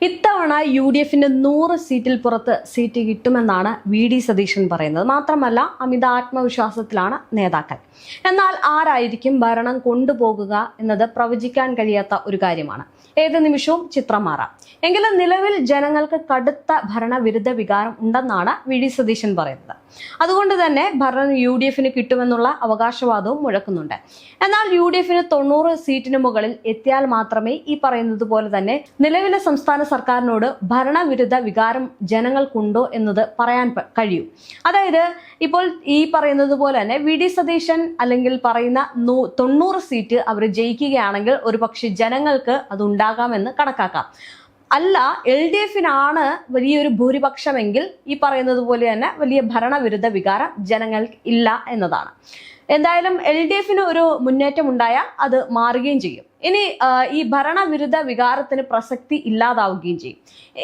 ഇത്തവണ UDFന്റെ 100 സീറ്റിൽ പുറത്ത് സീറ്റ് കിട്ടുമെന്നാണ് VD സതീശൻ പറയുന്നത്. മാത്രമല്ല അമിത ആത്മവിശ്വാസത്തിലാണ് നേതാക്കൾ. എന്നാൽ ആരായിരിക്കും ഭരണം കൊണ്ടുപോകുക എന്നത് പ്രവചിക്കാൻ കഴിയാത്ത ഒരു കാര്യമാണ്. ഏത് നിമിഷവും ചിത്രം മാറാം. എങ്കിലും നിലവിൽ ജനങ്ങൾക്ക് കടുത്ത ഭരണവിരുദ്ധ വികാരം ഉണ്ടെന്നാണ് VD സതീശൻ പറയുന്നത്. അതുകൊണ്ട് തന്നെ ഭരണം UDFന് കിട്ടുമെന്നുള്ള അവകാശവാദവും മുഴക്കുന്നുണ്ട്. എന്നാൽ UDFന് 90 സീറ്റിന് മുകളിൽ എത്തിയാൽ മാത്രമേ ഈ പറയുന്നത് പോലെ തന്നെ നിലവിലെ സംസ്ഥാന സർക്കാരിനോട് ഭരണവിരുദ്ധ വികാരം ജനങ്ങൾക്കുണ്ടോ എന്നത് പറയാൻ കഴിയൂ. അതായത് ഇപ്പോൾ ഈ പറയുന്നത് പോലെ തന്നെ VD സതീശൻ അല്ലെങ്കിൽ പറയുന്ന 90 സീറ്റ് അവർ ജയിക്കുകയാണെങ്കിൽ ഒരു പക്ഷേ ജനങ്ങൾക്ക് അത് ഉണ്ടാകാമെന്ന് കണക്കാക്കാം. അല്ല, LDFനാണ് വലിയൊരു ഭൂരിപക്ഷമെങ്കിൽ ഈ പറയുന്നത് പോലെ തന്നെ വലിയ ഭരണവിരുദ്ധ വികാരം ജനങ്ങൾക്ക് ഇല്ല എന്നതാണ്. എന്തായാലും LDFന് ഒരു മുന്നേറ്റം ഉണ്ടായാൽ അത് മാറുകയും ചെയ്യും. ഇനി ഈ ഭരണവിരുദ്ധ വികാരത്തിന് പ്രസക്തി ഇല്ലാതാവുകയും ചെയ്യും.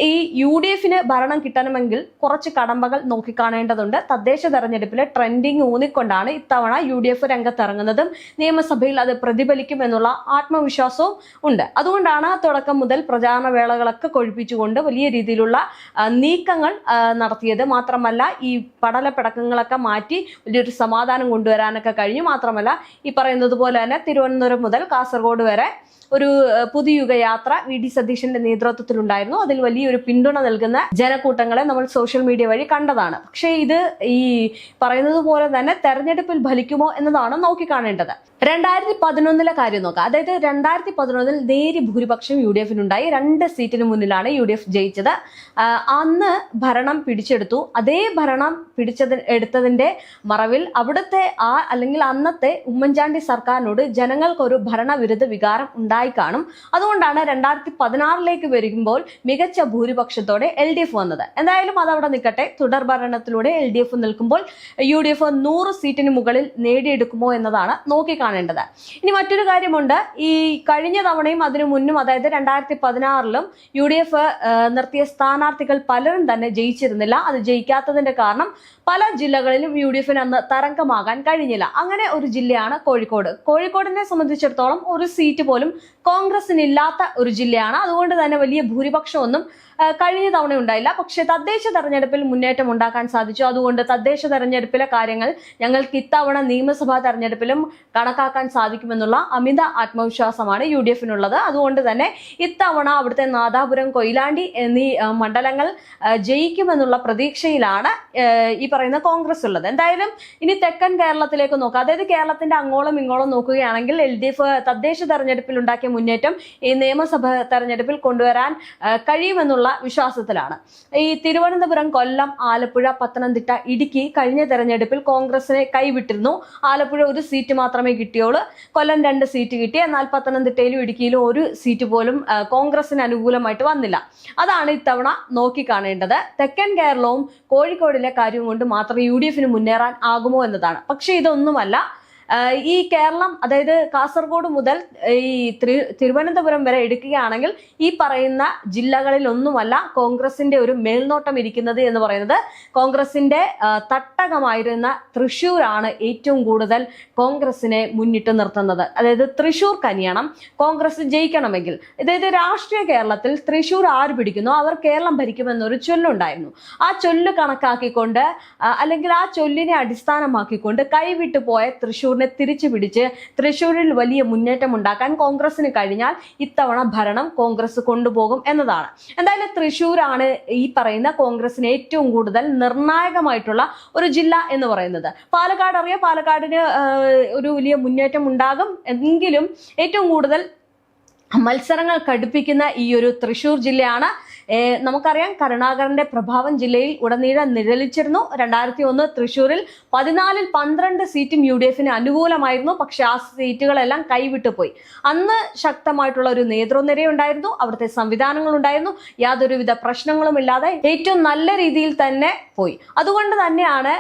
ഈ UDFന് ഭരണം കിട്ടണമെങ്കിൽ കുറച്ച് കടമ്പകൾ നോക്കിക്കാണേണ്ടതുണ്ട്. തദ്ദേശ തെരഞ്ഞെടുപ്പിലെ ട്രെൻഡിങ് ഊന്നിക്കൊണ്ടാണ് ഇത്തവണ UDF രംഗത്തിറങ്ങുന്നതും നിയമസഭയിൽ അത് പ്രതിഫലിക്കും എന്നുള്ള ആത്മവിശ്വാസവും ഉണ്ട്. അതുകൊണ്ടാണ് തുടക്കം മുതൽ പ്രചാരണ വേളകളൊക്കെ കൊഴിപ്പിച്ചുകൊണ്ട് വലിയ രീതിയിലുള്ള നീക്കങ്ങൾ നടത്തിയത്. മാത്രമല്ല ഈ പടലപ്പിടക്കങ്ങളൊക്കെ മാറ്റി വലിയൊരു സമാധാനം കൊണ്ടുവരാനൊക്കെ കഴിഞ്ഞു. മാത്രമല്ല ഈ പറയുന്നത് പോലെ തന്നെ തിരുവനന്തപുരം മുതൽ കാസർഗോഡ് വരെ ഒരു പുതുയുഗ യാത്ര VD സതീശന്റെ നേതൃത്വത്തിലുണ്ടായിരുന്നു. അതിൽ വലിയൊരു പിന്തുണ നൽകുന്ന ജനക്കൂട്ടങ്ങളെ നമ്മൾ സോഷ്യൽ മീഡിയ വഴി കണ്ടതാണ്. പക്ഷേ ഇത് ഈ പറയുന്നത് പോലെ തന്നെ തെരഞ്ഞെടുപ്പിൽ ഫലിക്കുമോ എന്നതാണ് നോക്കിക്കാണേണ്ടത്. 2011 കാര്യം നോക്കാം. അതായത് 2011 നേരിയ ഭൂരിപക്ഷം UDFനുണ്ടായി. 2 സീറ്റിന് മുന്നിലാണ് UDF ജയിച്ചത്. അന്ന് ഭരണം പിടിച്ചെടുത്തു. അതേ ഭരണം എടുത്തതിന്റെ മറവിൽ അവിടുത്തെ അല്ലെങ്കിൽ അന്നത്തെ ഉമ്മൻചാണ്ടി സർക്കാരിനോട് ജനങ്ങൾക്കൊരു ഭരണവിരുദ്ധ വികാരം ഉണ്ടായി കാണും. അതുകൊണ്ടാണ് 2016 വരുമ്പോൾ മികച്ച ഭൂരിപക്ഷത്തോടെ LDF വന്നത്. എന്തായാലും അതവിടെ നിൽക്കട്ടെ. തുടർ ഭരണത്തിലൂടെ LDF നിൽക്കുമ്പോൾ UDF 100 സീറ്റിന് മുകളിൽ നേടിയെടുക്കുമോ എന്നതാണ് നോക്കിക്കാണേണ്ടത്. ഇനി മറ്റൊരു കാര്യമുണ്ട്. ഈ കഴിഞ്ഞ തവണയും അതിനു മുന്നും, അതായത് 2016 UDF നിർത്തിയ സ്ഥാനാർത്ഥികൾ പലരും തന്നെ ജയിച്ചിരുന്നില്ല. അത് ജയിക്കാത്തതിന്റെ കാരണം പല ജില്ലകളിലും UDFന് അന്ന് തരംഗമാകാൻ കഴിഞ്ഞില്ല. അങ്ങനെ ഒരു ജില്ലയാണ് കോഴിക്കോട്. കോഴിക്കോടിനെ സംബന്ധിച്ചിടത്തോളം ഒരു സീറ്റ് പോലും കോൺഗ്രസിന് ഇല്ലാത്ത ഒരു ജില്ലയാണ്. അതുകൊണ്ട് തന്നെ വലിയ ഭൂരിപക്ഷമൊന്നും കഴിഞ്ഞ തവണ ഉണ്ടായില്ല. പക്ഷെ തദ്ദേശ തെരഞ്ഞെടുപ്പിൽ മുന്നേറ്റം ഉണ്ടാക്കാൻ സാധിച്ചു. അതുകൊണ്ട് തദ്ദേശ തെരഞ്ഞെടുപ്പിലെ കാര്യങ്ങൾ ഞങ്ങൾക്ക് ഇത്തവണ നിയമസഭാ തെരഞ്ഞെടുപ്പിലും കണക്കാക്കാൻ സാധിക്കുമെന്നുള്ള അമിത ആത്മവിശ്വാസമാണ് UDFനുള്ളത്. അതുകൊണ്ട് തന്നെ ഇത്തവണ അവിടുത്തെ നാദാപുരം, കൊയിലാണ്ടി എന്നീ മണ്ഡലങ്ങൾ ജയിക്കുമെന്നുള്ള പ്രതീക്ഷയിലാണ് ഈ പറയുന്ന കോൺഗ്രസ് ഉള്ളത്. എന്തായാലും ഇനി തെക്കൻ കേരളത്തിലേക്ക് നോക്കാം. അതായത് കേരളത്തിന്റെ അങ്ങോളം ഇങ്ങോളം നോക്കുകയാണെങ്കിൽ LDF തദ്ദേശ തെരഞ്ഞെടുപ്പിൽ ഉണ്ടാക്കിയ മുന്നേറ്റം ഈ നിയമസഭാ തെരഞ്ഞെടുപ്പിൽ കൊണ്ടുവരാൻ കഴിയുമെന്നുള്ള വിശ്വാസത്തിലാണ്. ഈ തിരുവനന്തപുരം, കൊല്ലം, ആലപ്പുഴ, പത്തനംതിട്ട, ഇടുക്കി കഴിഞ്ഞ തെരഞ്ഞെടുപ്പിൽ കോൺഗ്രസിനെ കൈവിട്ടിരുന്നു. ആലപ്പുഴ ഒരു സീറ്റ് മാത്രമേ കിട്ടിയുള്ളൂ. കൊല്ലം 2 സീറ്റ് കിട്ടി. എന്നാൽ പത്തനംതിട്ടയിലും ഇടുക്കിയിലും ഒരു സീറ്റ് പോലും കോൺഗ്രസിന് അനുകൂലമായിട്ട് വന്നില്ല. അതാണ് ഇത്തവണ നോക്കിക്കാണേണ്ടത്. തെക്കൻ കേരളവും കോഴിക്കോടിലെ കാര്യം കൊണ്ട് മാത്രം UDFന് മുന്നേറാൻ ആകുമോ എന്നതാണ്. പക്ഷെ ഇതൊന്നുമല്ല. ഈ കേരളം, അതായത് കാസർഗോഡ് മുതൽ ഈ തിരുവനന്തപുരം വരെ എടുക്കുകയാണെങ്കിൽ ഈ പറയുന്ന ജില്ലകളിൽ ഒന്നുമല്ല കോൺഗ്രസിന്റെ ഒരു മേൽനോട്ടം ഇരിക്കുന്നത് എന്ന് പറയുന്നത് കോൺഗ്രസിന്റെ തട്ടകമായിരുന്ന തൃശ്ശൂരാണ് ഏറ്റവും കൂടുതൽ കോൺഗ്രസിനെ മുന്നിട്ട് നിർത്തുന്നത്. അതായത് തൃശ്ശൂർ കനിയണം കോൺഗ്രസ് ജയിക്കണമെങ്കിൽ. അതായത് രാഷ്ട്രീയ കേരളത്തിൽ തൃശ്ശൂർ ആര് പിടിക്കുന്നു അവർ കേരളം ഭരിക്കുമെന്നൊരു ചൊല്ലുണ്ടായിരുന്നു. ആ ചൊല്ല് കണക്കാക്കിക്കൊണ്ട് അല്ലെങ്കിൽ ആ ചൊല്ലിനെ അടിസ്ഥാനമാക്കിക്കൊണ്ട് കൈവിട്ടു പോയ തൃശ്ശൂർ തിരിച്ചു പിടിച്ച് തൃശ്ശൂരിൽ വലിയ മുന്നേറ്റം ഉണ്ടാക്കാൻ കോൺഗ്രസിന് കഴിഞ്ഞാൽ ഇത്തവണ ഭരണം കോൺഗ്രസ് കൊണ്ടുപോകും എന്നതാണ്. എന്തായാലും തൃശ്ശൂരാണ് ഈ പറയുന്ന കോൺഗ്രസിന് ഏറ്റവും കൂടുതൽ നിർണായകമായിട്ടുള്ള ഒരു ജില്ല എന്ന് പറയുന്നത്. പാലക്കാട് അറിയാം, പാലക്കാടിന് ഒരു വലിയ മുന്നേറ്റം ഉണ്ടാകും. എങ്കിലും ഏറ്റവും കൂടുതൽ മത്സരങ്ങൾ കടുപ്പിക്കുന്ന ഈ ഒരു തൃശ്ശൂർ ജില്ലയാണ്. നമുക്കറിയാം കരുണാകരന്റെ പ്രഭാവം ജില്ലയിൽ ഉടനീളം നിഴലിച്ചിരുന്നു. 2001 തൃശ്ശൂരിൽ 14ൽ 12 സീറ്റും UDFന് അനുകൂലമായിരുന്നു. പക്ഷെ ആ സീറ്റുകളെല്ലാം കൈവിട്ടു പോയി. അന്ന് ശക്തമായിട്ടുള്ള ഒരു നേതൃനിരയുണ്ടായിരുന്നു, അവിടുത്തെ സംവിധാനങ്ങൾ ഉണ്ടായിരുന്നു. യാതൊരുവിധ പ്രശ്നങ്ങളും ഇല്ലാതെ ഏറ്റവും നല്ല രീതിയിൽ തന്നെ പോയി. അതുകൊണ്ട് തന്നെയാണ്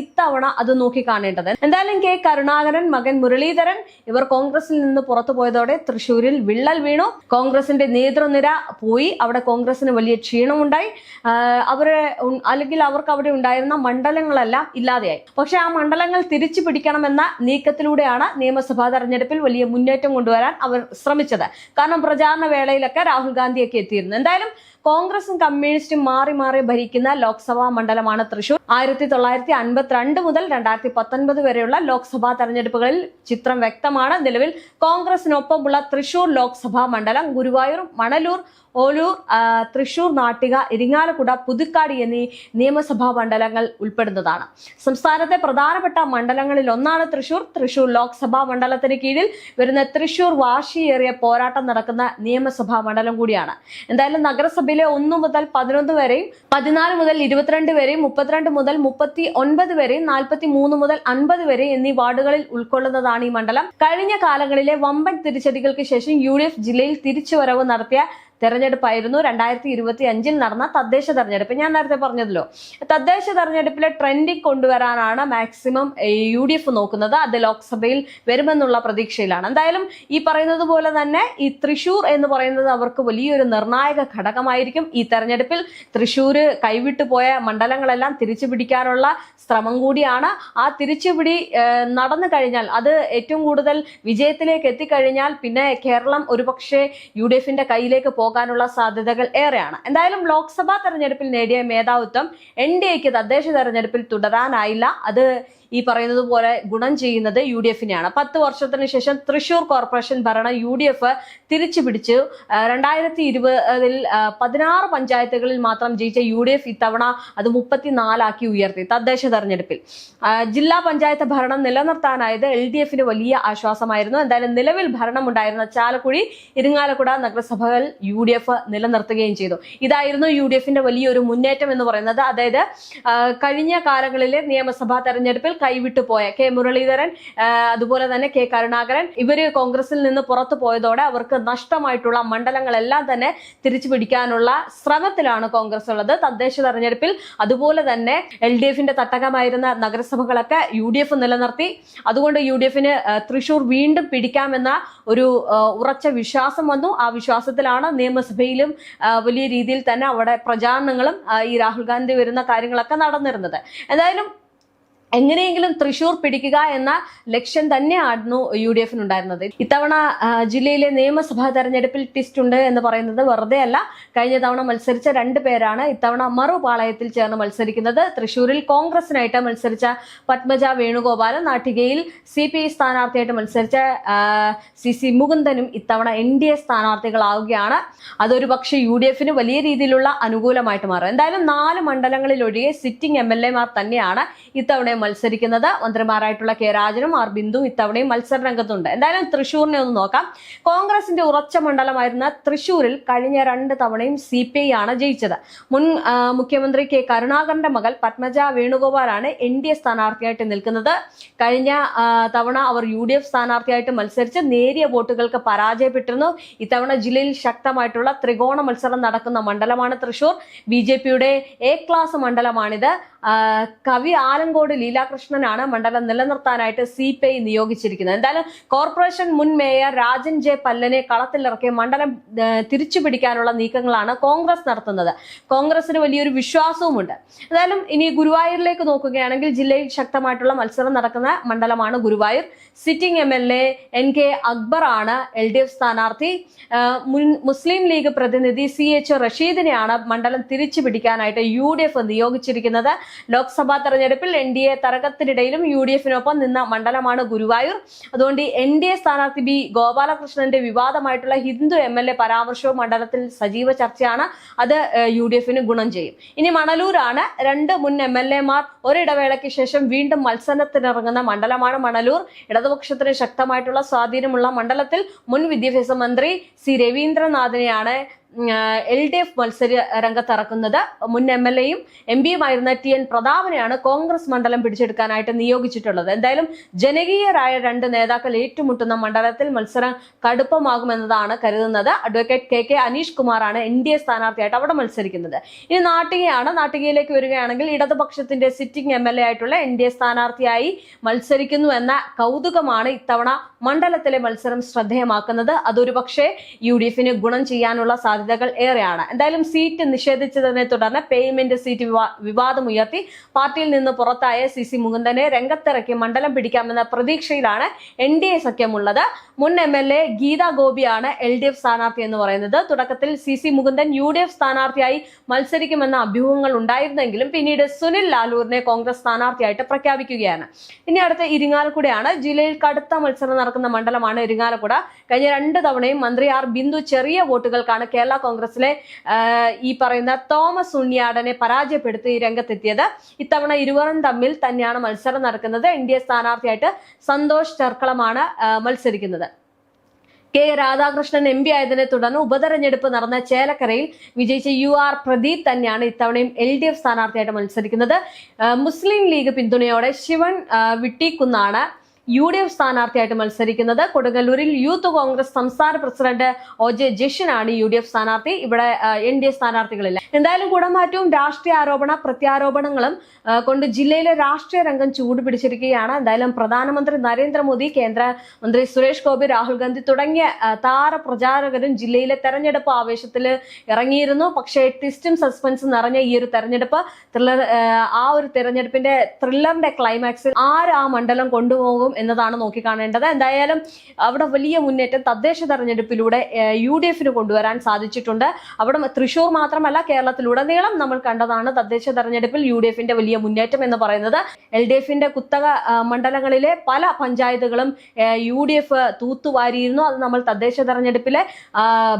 ഇത്തവണ അത് നോക്കിക്കാണേണ്ടത്. എന്തായാലും കരുണാകരൻ, മകൻ മുരളീധരൻ ഇവർ കോൺഗ്രസിൽ നിന്ന് പുറത്തു പോയതോടെ തൃശ്ശൂരിൽ വിള്ളൽ വീണു. കോൺഗ്രസിന്റെ നേതൃനിര പോയി. അവിടെ കോൺഗ്രസിന് വലിയ ക്ഷീണമുണ്ടായി. അവർക്ക് അവിടെ ഉണ്ടായിരുന്ന മണ്ഡലങ്ങളെല്ലാം ഇല്ലാതെയായി. പക്ഷെ ആ മണ്ഡലങ്ങൾ തിരിച്ചു പിടിക്കണമെന്ന നീക്കത്തിലൂടെയാണ് നിയമസഭാ തെരഞ്ഞെടുപ്പിൽ വലിയ മുന്നേറ്റം കൊണ്ടുവരാൻ അവർ ശ്രമിച്ചത്. കാരണം പ്രചാരണ വേളയിലൊക്കെ രാഹുൽ ഗാന്ധിയൊക്കെ എത്തിയിരുന്നു. എന്തായാലും കോൺഗ്രസും കമ്മ്യൂണിസ്റ്റും മാറി മാറി ഭരിക്കുന്ന ലോക്സഭാ മണ്ഡലമാണ് തൃശൂർ. 1952 മുതൽ 2019 വരെയുള്ള ലോക്സഭാ തെരഞ്ഞെടുപ്പുകളിൽ ചിത്രം വ്യക്തമാണ്. നിലവിൽ കോൺഗ്രസിനൊപ്പമുള്ള തൃശൂർ ലോക്സഭാ മണ്ഡലം ഗുരുവായൂർ, മണലൂർ, ഓലൂർ, തൃശൂർ നാട്ടിക, ഇരിങ്ങാലക്കുട, പുതുക്കാടി എന്നീ നിയമസഭാ മണ്ഡലങ്ങൾ ഉൾപ്പെടുന്നതാണ്. സംസ്ഥാനത്തെ പ്രധാനപ്പെട്ട മണ്ഡലങ്ങളിൽ ഒന്നാണ് തൃശൂർ. തൃശൂർ ലോക്സഭാ മണ്ഡലത്തിന് കീഴിൽ വരുന്ന തൃശൂർ വാശിയേറിയ പോരാട്ടം നടക്കുന്ന നിയമസഭാ മണ്ഡലം കൂടിയാണ്. എന്തായാലും നഗരസഭയിലെ 1 മുതൽ 11 വരെയും 14 മുതൽ 22 വരെയും 32 മുതൽ 39 വരെയും 43 മുതൽ 50 വരെ എന്നീ വാർഡുകളിൽ ഉൾക്കൊള്ളുന്നതാണ് ഈ മണ്ഡലം. കഴിഞ്ഞ കാലങ്ങളിലെ വമ്പൻ തിരിച്ചടികൾക്ക് ശേഷം UDF ജില്ലയിൽ തിരിച്ചുവരവ് നടത്തിയ തെരഞ്ഞെടുപ്പായിരുന്നു 2025 നടന്ന തദ്ദേശ തെരഞ്ഞെടുപ്പ്. ഞാൻ നേരത്തെ പറഞ്ഞതല്ലോ, തദ്ദേശ തെരഞ്ഞെടുപ്പിലെ ട്രെൻഡിങ് കൊണ്ടുവരാനാണ് മാക്സിമം UDF നോക്കുന്നത്. അത് ലോക്സഭയിൽ വരുമെന്നുള്ള പ്രതീക്ഷയിലാണ്. എന്തായാലും ഈ പറയുന്നത് പോലെ തന്നെ ഈ തൃശൂർ എന്ന് പറയുന്നത് അവർക്ക് വലിയൊരു നിർണായക ഘടകമായിരിക്കും. ഈ തെരഞ്ഞെടുപ്പിൽ തൃശൂര് കൈവിട്ടു പോയ മണ്ഡലങ്ങളെല്ലാം തിരിച്ചു പിടിക്കാനുള്ള ശ്രമം കൂടിയാണ്. ആ തിരിച്ചുപിടി നടന്നു കഴിഞ്ഞാൽ, അത് ഏറ്റവും കൂടുതൽ വിജയത്തിലേക്ക് എത്തിക്കഴിഞ്ഞാൽ പിന്നെ കേരളം ഒരുപക്ഷെ UDFന്റെ കയ്യിലേക്ക് പോകാനുള്ള സാധ്യതകൾ ഏറെയാണ്. എന്തായാലും ലോക്സഭാ തെരഞ്ഞെടുപ്പിൽ നേടിയ മേധാവിത്വം NDAക്ക് തദ്ദേശ തെരഞ്ഞെടുപ്പിൽ തുടരാനായില്ല. അത് ഈ പറയുന്നത് പോലെ ഗുണം ചെയ്യുന്നത് UDFനെയാണ്. 10 വർഷത്തിന് ശേഷം തൃശൂർ കോർപ്പറേഷൻ ഭരണം UDF തിരിച്ചു പിടിച്ചു. 2020 16 പഞ്ചായത്തുകളിൽ മാത്രം ജയിച്ച UDF ഇത്തവണ അത് 34 ആക്കി ഉയർത്തി. തദ്ദേശ തെരഞ്ഞെടുപ്പിൽ ജില്ലാ പഞ്ചായത്ത് ഭരണം നിലനിർത്താനായത് LDFന് വലിയ ആശ്വാസമായിരുന്നു. എന്തായാലും നിലവിൽ ഭരണമുണ്ടായിരുന്ന ചാലക്കുടി, ഇരിങ്ങാലക്കുട നഗരസഭകൾ UDF നിലനിർത്തുകയും ചെയ്തു. ഇതായിരുന്നു UDFന്റെ വലിയൊരു മുന്നേറ്റം എന്ന് പറയുന്നത്. അതായത് കഴിഞ്ഞ കാലങ്ങളിലെ നിയമസഭാ തെരഞ്ഞെടുപ്പിൽ കൈവിട്ടു പോയ കെ മുരളീധരൻ, അതുപോലെ തന്നെ കെ കരുണാകരൻ, ഇവര് കോൺഗ്രസിൽ നിന്ന് പുറത്തു പോയതോടെ അവർക്ക് നഷ്ടമായിട്ടുള്ള മണ്ഡലങ്ങളെല്ലാം തന്നെ തിരിച്ചു പിടിക്കാനുള്ള ശ്രമത്തിലാണ് കോൺഗ്രസ് ഉള്ളത്. തദ്ദേശ തെരഞ്ഞെടുപ്പിൽ അതുപോലെ തന്നെ LDFന്റെ തട്ടകമായിരുന്ന നഗരസഭകളൊക്കെ UDF നിലനിർത്തി. അതുകൊണ്ട് UDFന് തൃശൂർ വീണ്ടും പിടിക്കാമെന്ന ഒരു ഉറച്ച വിശ്വാസം വന്നു. ആ വിശ്വാസത്തിലാണ് നിയമസഭയിലും വലിയ രീതിയിൽ തന്നെ അവിടെ പ്രചാരണങ്ങളും ഈ രാഹുൽ ഗാന്ധി വരുന്ന കാര്യങ്ങളൊക്കെ നടന്നിരുന്നത്. എന്തായാലും എങ്ങനെയെങ്കിലും തൃശൂർ പിടിക്കുക എന്ന ലക്ഷ്യം തന്നെയായിരുന്നു UDFനുണ്ടായിരുന്നത്. ഇത്തവണ ജില്ലയിലെ നിയമസഭാ തെരഞ്ഞെടുപ്പിൽ ട്വിസ്റ്റ് ഉണ്ട് എന്ന് പറയുന്നത് വെറുതെ അല്ല. കഴിഞ്ഞ തവണ മത്സരിച്ച 2 പേരാണ് ഇത്തവണ മറുപാളയത്തിൽ ചേർന്ന് മത്സരിക്കുന്നത്. തൃശൂരിൽ കോൺഗ്രസിനായിട്ട് മത്സരിച്ച പത്മജ വേണുഗോപാലും നാട്ടികയിൽ CPI സ്ഥാനാർത്ഥിയായിട്ട് മത്സരിച്ച CC മുകുന്ദനും ഇത്തവണ NDA സ്ഥാനാർത്ഥികളാവുകയാണ്. അതൊരു പക്ഷേ UDFന് വലിയ രീതിയിലുള്ള അനുകൂലമായിട്ട് മാറും. എന്തായാലും 4 മണ്ഡലങ്ങളിലൊഴികെ സിറ്റിംഗ് MLAമാർ തന്നെയാണ് ഇത്തവണ മത്സരിക്കുന്നത്. മന്ത്രിമാരായിട്ടുള്ള കെ രാജനും ആർ ബിന്ദുവും ഇത്തവണയും മത്സര രംഗത്തുണ്ട്. എന്തായാലും തൃശൂരിനെ ഒന്ന് നോക്കാം. കോൺഗ്രസിന്റെ ഉറച്ച മണ്ഡലമായിരുന്ന തൃശൂരിൽ കഴിഞ്ഞ 2 തവണയും CPI ആണ് ജയിച്ചത്. മുൻ മുഖ്യമന്ത്രി കെ കരുണാകരന്റെ മകൾ പത്മജ വേണുഗോപാലാണ് NDA സ്ഥാനാർത്ഥിയായിട്ട് നിൽക്കുന്നത്. കഴിഞ്ഞ തവണ അവർ UDF സ്ഥാനാർത്ഥിയായിട്ട് മത്സരിച്ച് നേരിയ വോട്ടുകൾക്ക് പരാജയപ്പെട്ടിരുന്നു. ഇത്തവണ ജില്ലയിൽ ശക്തമായിട്ടുള്ള ത്രികോണ മത്സരം നടക്കുന്ന മണ്ഡലമാണ് തൃശൂർ. BJPയുടെ A ക്ലാസ് മണ്ഡലമാണിത്. കവി ആലങ്കോട് ലീലാകൃഷ്ണനാണ് മണ്ഡലം നിലനിർത്താനായിട്ട് CPI നിയോഗിച്ചിരിക്കുന്നത്. എന്തായാലും കോർപ്പറേഷൻ മുൻ മേയർ രാജൻ ജെ പല്ലനെ കളത്തിലിറക്കി മണ്ഡലം തിരിച്ചു പിടിക്കാനുള്ള നീക്കങ്ങളാണ് കോൺഗ്രസ് നടത്തുന്നത്. കോൺഗ്രസിന് വലിയൊരു വിശ്വാസവുമുണ്ട്. എന്തായാലും ഇനി ഗുരുവായൂരിലേക്ക് നോക്കുകയാണെങ്കിൽ ജില്ലയിൽ ശക്തമായിട്ടുള്ള മത്സരം നടക്കുന്ന മണ്ഡലമാണ് Guruvayur. Sitting MLA NK Akbar ആണ് LDF സ്ഥാനാർത്ഥി. മുസ്ലിം ലീഗ് പ്രതിനിധി CH റഷീദിനെയാണ് മണ്ഡലം തിരിച്ചു പിടിക്കാനായിട്ട് UDF നിയോഗിച്ചിരിക്കുന്നത്. ലോക്സഭാ തെരഞ്ഞെടുപ്പിൽ NDA തരകത്തിനിടയിലും UDFനൊപ്പം നിന്ന മണ്ഡലമാണ് ഗുരുവായൂർ. അതുകൊണ്ട് NDA സ്ഥാനാർത്ഥി B ഗോപാലകൃഷ്ണന്റെ വിവാദമായിട്ടുള്ള ഹിന്ദു MLA പരാമർശവും മണ്ഡലത്തിൽ സജീവ ചർച്ചയാണ്. അത് UDFന് ഗുണം ചെയ്യും. ഇനി മണലൂരാണ്. 2 മുൻ MLAമാർ ഒരിടവേളയ്ക്ക് ശേഷം വീണ്ടും മത്സരത്തിനിറങ്ങുന്ന മണ്ഡലമാണ് മണലൂർ. ഇടതുപക്ഷത്തിന് ശക്തമായിട്ടുള്ള സ്വാധീനമുള്ള മണ്ഡലത്തിൽ മുൻ വിദ്യാഭ്യാസ മന്ത്രി C രവീന്ദ്രനാഥിനെയാണ് LDF മത്സര രംഗത്തിറക്കുന്നത്. മുൻ MLAയും MP-യുമായിരുന്ന TN പ്രതാപനെയാണ് കോൺഗ്രസ് മണ്ഡലം പിടിച്ചെടുക്കാനായിട്ട് നിയോഗിച്ചിട്ടുള്ളത്. എന്തായാലും ജനകീയരായ 2 നേതാക്കൾ ഏറ്റുമുട്ടുന്ന മണ്ഡലത്തിൽ മത്സരം കടുപ്പമാകുമെന്നതാണ് കരുതുന്നത്. അഡ്വക്കേറ്റ് KK അനീഷ് കുമാറാണ് NDA സ്ഥാനാർത്ഥിയായിട്ട് അവിടെ മത്സരിക്കുന്നത്. ഇനി നാട്ടികയാണ്. നാട്ടികയിലേക്ക് വരികയാണെങ്കിൽ ഇടതുപക്ഷത്തിന്റെ സിറ്റിംഗ് MLA ആയിട്ടുള്ള NDA സ്ഥാനാർത്ഥിയായി മത്സരിക്കുന്നു എന്ന കൗതുകമാണ് ഇത്തവണ മണ്ഡലത്തിലെ മത്സരം ശ്രദ്ധേയമാക്കുന്നത്. അതൊരു പക്ഷേ UDFന് ഗുണം ചെയ്യാനുള്ള സാധ്യത സാധ്യതകൾ ഏറെയാണ്. എന്തായാലും സീറ്റ് നിഷേധിച്ചതിനെ തുടർന്ന് പേയ്മെന്റ് സീറ്റ് വിവാദമുയർത്തി പാർട്ടിയിൽ നിന്ന് പുറത്തായ CC മുകുന്ദനെ രംഗത്തിറക്കി മണ്ഡലം പിടിക്കാമെന്ന പ്രതീക്ഷയിലാണ് NDA സഖ്യമുള്ളത്. മുൻ MLA ഗീത ഗോപിയാണ് LDF സ്ഥാനാർത്ഥി എന്ന് പറയുന്നത്. തുടക്കത്തിൽ CC മുകുന്ദൻ UDF സ്ഥാനാർത്ഥിയായി മത്സരിക്കുമെന്ന അഭ്യൂഹങ്ങൾ ഉണ്ടായിരുന്നെങ്കിലും പിന്നീട് സുനിൽ ലാലൂരിനെ കോൺഗ്രസ് സ്ഥാനാർത്ഥിയായിട്ട് പ്രഖ്യാപിക്കുകയാണ്. ഇനി അടുത്ത ഇരിങ്ങാലക്കുടയാണ്. ജില്ലയിൽ കടുത്ത മത്സരം നടക്കുന്ന മണ്ഡലമാണ് ഇരിങ്ങാലക്കുട. കഴിഞ്ഞ 2 തവണയും മന്ത്രി R ബിന്ദു ചെറിയ വോട്ടുകൾക്കാണ് കേരള കോൺഗ്രസിലെ ഈ പറയുന്ന തോമസ് ഉണ്ണിയാടനെ പരാജയപ്പെടുത്തി രംഗത്തെത്തിയത്. ഇത്തവണ ഇരുവരും തമ്മിൽ തന്നെയാണ് മത്സരം നടക്കുന്നത്. NDA സ്ഥാനാർത്ഥിയായിട്ട് സന്തോഷ് ചെർക്കളമാണ് മത്സരിക്കുന്നത്. K. രാധാകൃഷ്ണൻ MP ആയതിനെ തുടർന്ന് ഉപതെരഞ്ഞെടുപ്പ് നടന്ന ചേലക്കരയിൽ വിജയിച്ച UR പ്രദീപ് തന്നെയാണ് ഇത്തവണയും LDF സ്ഥാനാർത്ഥിയായിട്ട് മത്സരിക്കുന്നത്. മുസ്ലിം ലീഗ് പിന്തുണയോടെ ശിവൻ വിട്ടിക്കുന്നാണ് UDF സ്ഥാനാർത്ഥിയായിട്ട് മത്സരിക്കുന്നത്. കൊടുങ്ങല്ലൂരിൽ യൂത്ത് കോൺഗ്രസ് സംസ്ഥാന പ്രസിഡന്റ് OJ ജഷനാണ് UDF സ്ഥാനാർത്ഥി. ഇവിടെ NDA സ്ഥാനാർത്ഥികളില്ല. എന്തായാലും കുടമാറ്റവും രാഷ്ട്രീയ ആരോപണ പ്രത്യാരോപണങ്ങളും കൊണ്ട് ജില്ലയിലെ രാഷ്ട്രീയ രംഗം ചൂടുപിടിച്ചിരിക്കുകയാണ്. എന്തായാലും പ്രധാനമന്ത്രി നരേന്ദ്രമോദി, കേന്ദ്രമന്ത്രി സുരേഷ് ഗോപി, രാഹുൽ ഗാന്ധി തുടങ്ങിയ താരപ്രചാരകരും ജില്ലയിലെ തെരഞ്ഞെടുപ്പ് ആവേശത്തിൽ ഇറങ്ങിയിരുന്നു. പക്ഷേ ട്വിസ്റ്റും സസ്പെൻസും നിറഞ്ഞ ഈ ഒരു തെരഞ്ഞെടുപ്പ് തെരഞ്ഞെടുപ്പിന്റെ ത്രില്ലറിന്റെ ക്ലൈമാക്സിൽ ആര് ആ മണ്ഡലം കൊണ്ടുപോകും എന്നതാണ് നോക്കിക്കാണേണ്ടത്. എന്തായാലും അവിടെ വലിയ മുന്നേറ്റം തദ്ദേശ തെരഞ്ഞെടുപ്പിലൂടെ UDFന് കൊണ്ടുവരാൻ സാധിച്ചിട്ടുണ്ട്. അവിടെ തൃശൂർ മാത്രമല്ല, കേരളത്തിലുടനീളം നമ്മൾ കണ്ടതാണ് തദ്ദേശ തെരഞ്ഞെടുപ്പിൽ UDFന്റെ വലിയ മുന്നേറ്റം എന്ന് പറയുന്നത്. LDFന്റെ കുത്തക മണ്ഡലങ്ങളിലെ പല പഞ്ചായത്തുകളും UDF തൂത്തുവാരിയിരുന്നു. അത് നമ്മൾ തദ്ദേശ തെരഞ്ഞെടുപ്പിലെ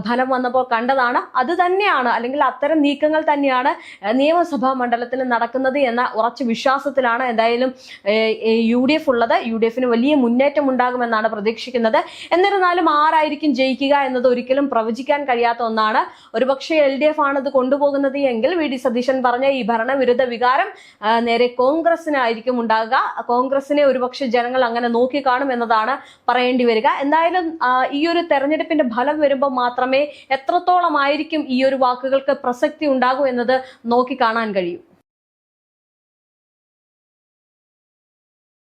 ഫലം വന്നപ്പോൾ കണ്ടതാണ്. അത് തന്നെയാണ്, അല്ലെങ്കിൽ അത്തരം നീക്കങ്ങൾ തന്നെയാണ് നിയമസഭാ മണ്ഡലത്തിൽ നടക്കുന്നത് എന്ന ഉറച്ച വിശ്വാസത്തിലാണ് എന്തായാലും UDF ഉള്ളത്. UDFന് വലിയ മുന്നേറ്റം ഉണ്ടാകുമെന്നാണ് പ്രതീക്ഷിക്കുന്നത്. എന്നിരുന്നാലും ആരായിരിക്കും ജയിക്കുക എന്നത് ഒരിക്കലും പ്രവചിക്കാൻ കഴിയാത്ത ഒന്നാണ്. ഒരുപക്ഷെ LDF ആണ് ഇത് കൊണ്ടുപോകുന്നത് എങ്കിൽ VD സതീശൻ പറഞ്ഞ ഈ ഭരണവിരുദ്ധ വികാരം നേരെ കോൺഗ്രസിനായിരിക്കും ഉണ്ടാകുക. കോൺഗ്രസിനെ ഒരുപക്ഷെ ജനങ്ങൾ അങ്ങനെ നോക്കിക്കാണും എന്നതാണ് പറയേണ്ടി വരിക. എന്തായാലും ഈ ഒരു തെരഞ്ഞെടുപ്പിന്റെ ഫലം വരുമ്പോൾ മാത്രമേ എത്രത്തോളമായിരിക്കും ഈ ഒരു വാക്കുകൾക്ക് പ്രസക്തി ഉണ്ടാകൂ എന്നത് നോക്കിക്കാണാൻ കഴിയൂ.